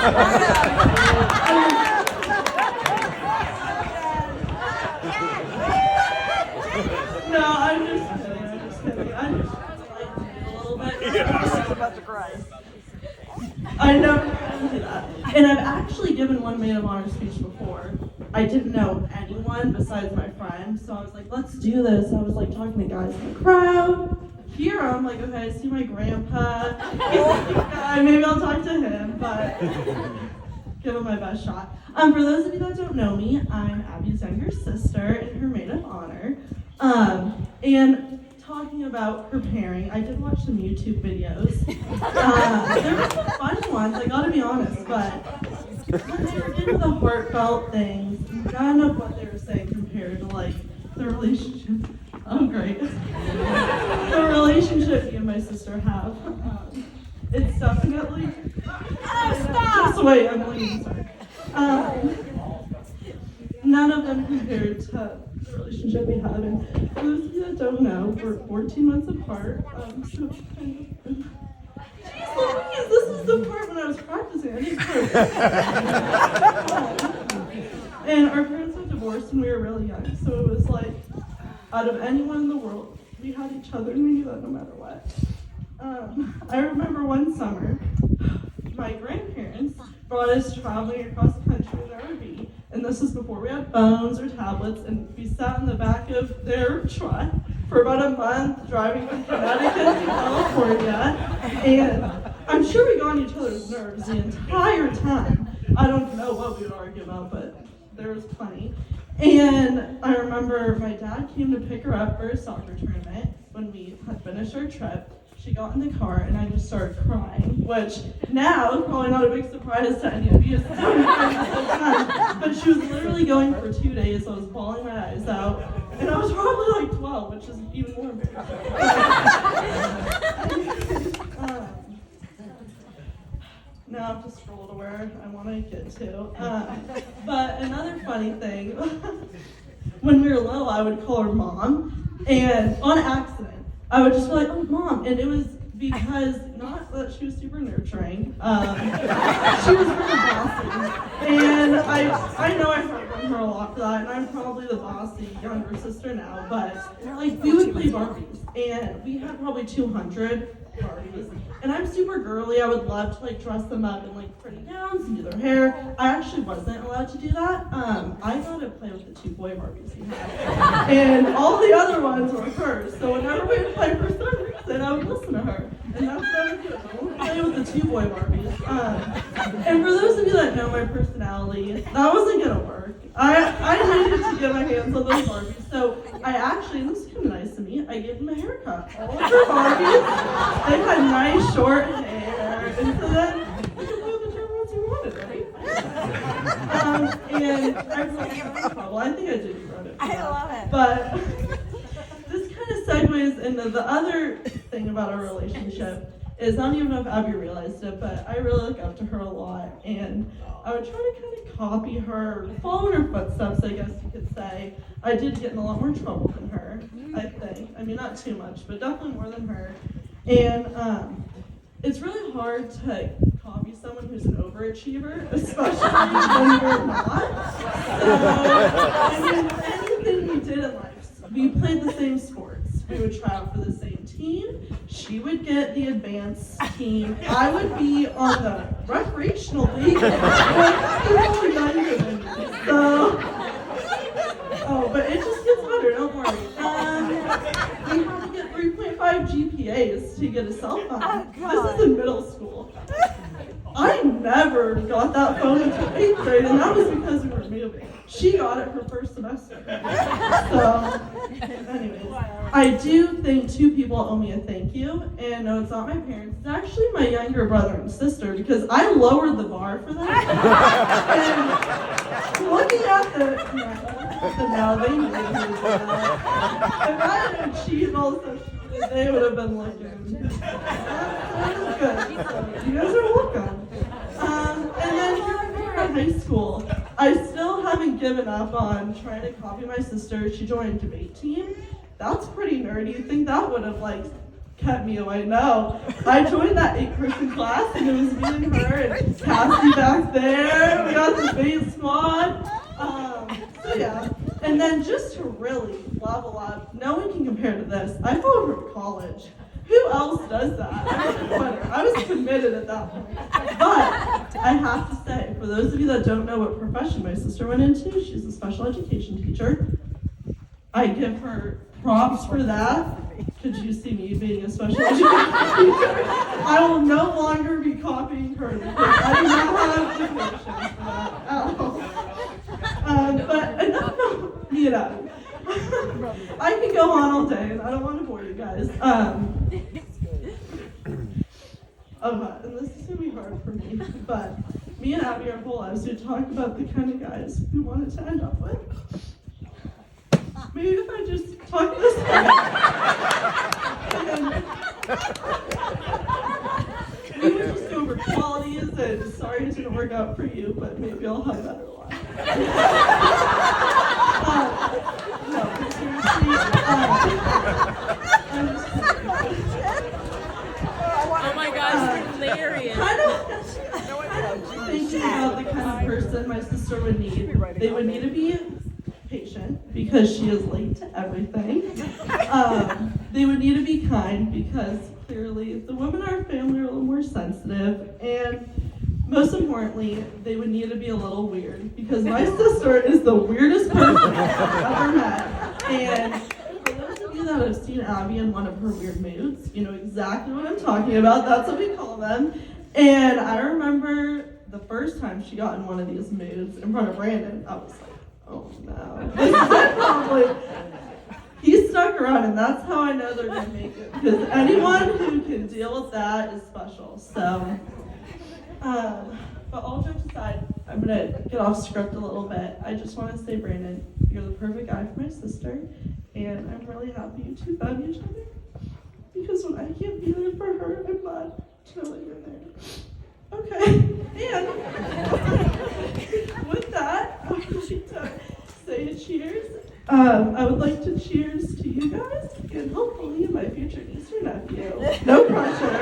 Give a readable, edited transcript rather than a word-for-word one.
No, I'm just kidding. I'm just like a little bit. I'm about to cry. I know I do that. And I've actually given one Maid of Honor speech before. I didn't know anyone besides my friend, so I was like, let's do this. I was like talking to guys in the crowd. Here I'm like, okay, I see my grandpa. He's a cute guy. Maybe I'll talk to him, but give him my best shot. For those of you that don't know me, I'm Abbie's younger sister and her Maid of Honor. And talking about preparing, I did watch some YouTube videos. There were some funny ones, I gotta be honest, but when they were into the heartfelt things, none of what they were saying compared to like the relationship. Oh, great. The relationship me and my sister have. It's definitely. Just wait, I'm leaving, sorry. None of them compared to the relationship we have. And for those of you that don't know, we're 14 months apart. So it's kind of. Jeez Louise, this is the part when I was practicing. I didn't And our parents got divorced when we were really young. So it was like, out of anyone in the world, we had each other and we knew that no matter what. I remember one summer, my grandparents brought us traveling across the country in their RV, and this is before we had phones or tablets, and we sat in the back of their truck for about a month driving from Connecticut to California, and I'm sure we got on each other's nerves the entire time. I don't know what we would argue about, but there was plenty. And I remember my dad came to pick her up for a soccer tournament when we had finished our trip. She got in the car and I just started crying, which now is probably not a big surprise to any of you. But she was literally going for 2 days, so I was bawling my eyes out. And I was probably like 12, which is even more embarrassing. Now I have to scroll to where I want to get to. But another funny thing, when we were little, I would call her Mom, and on accident. I would just be like, oh, Mom, and it was because, not that she was super nurturing, she was really bossy, and I know I've heard from her a lot for that, and I'm probably the bossy younger sister now, but, like, we would play Barbies, and we had probably 200 Barbies, and I'm super girly. I would love to, like, dress them up in, like, pretty gowns and do their hair. I actually wasn't allowed to do that. I got to play with the 2 boy Barbies we had, and all the other ones were hers, so whenever we would play for some reason, I would listen to her, and that's what I would do. I would play with the 2 boy Barbies. And for those of you that know my personality, that wasn't going to work. I needed to get my hands on those Barbies, so I actually, and this is kind of nice to me, I gave them a haircut. All of her Barbies, they had nice short hair, and so then you could play with whichever ones you wanted, right? And I really got in trouble. I think I did regret it. I love it. But this kind of segues into the other thing about our relationship is, I don't even know if Abbie realized it, but I really look up to her a lot, and I would try to kind of copy her, follow in her footsteps, I guess you could say. I did get in a lot more trouble than her, I think. I mean, not too much, but definitely more than her. And it's really hard to copy someone who's an overachiever, especially when you're not. So, I mean, anything we did in life, we played the same sports. We would try out for the same team. She would get the advanced team. I would be on the recreational league with people younger than me. So, but it just gets better, don't worry. We had to get 3.5 GPAs to get a cell phone. Oh, this is in middle school. I never got that phone until 8th grade, and that was because we were moving. She got it her first semester. So, anyways, I do think 2 people owe me a thank you, and no, it's not my parents. It's actually my younger brother and sister, because I lowered the bar for them. And looking at now they knew who was that. If I had achieved all the stuff she did, they would have been looking. That was good. So, you guys are welcome. And then here we are in high school. I still haven't given up on trying to copy my sister. She joined a debate team. That's pretty nerdy. You'd think that would have, like, kept me away. No, I joined that 8-person class, and it was me and her and Cassie back there. We got the bait squad. So yeah, and then just to really level up, no one can compare to this. I followed her to college. Who else does that? I was a quitter. I was committed at that point. But I have to say, for those of you that don't know what profession my sister went into, she's a special education teacher. I give her props for that. Could you see me being a special education teacher? I will no longer be copying her because I do not have the patience for that at all. But enough about me and Abbie. I can go on all day, and I don't want to bore you guys. And this is going to be hard for me, but me and Abbie, our whole lives, we talk about the kind of guys we wanted to end up with. Maybe if I just talk this way. We would just go over qualities, and sorry it didn't work out for you, but maybe I'll have a better life. No, but seriously, I'm just kidding. Oh my gosh, hilarious. Kind of thinking about the kind of person my sister would need. They would need to be patient because she is late to everything. They would need to be kind because clearly the women in our family are a little more sensitive, and most importantly, they would need to be a little weird because my sister is the weirdest person I've ever met. And for those of you that have seen Abbie in one of her weird moods, you know exactly what I'm talking about. That's what we call them. And I remember the first time she got in one of these moods in front of Brandon, I was like, oh no. This is it probably. He stuck around, and that's how I know they're going to make it. Because anyone who can deal with that is special. So, but all jokes aside, I'm going to get off script a little bit. I just want to say, Brandon, you're the perfect guy for my sister. And I'm really happy you two found each other. Because when I can't be there for her, I'm glad to know that you're there. Okay, and with that, I would like to say cheers. I would like to cheers to you guys, and hopefully my future niece or nephew. No pressure.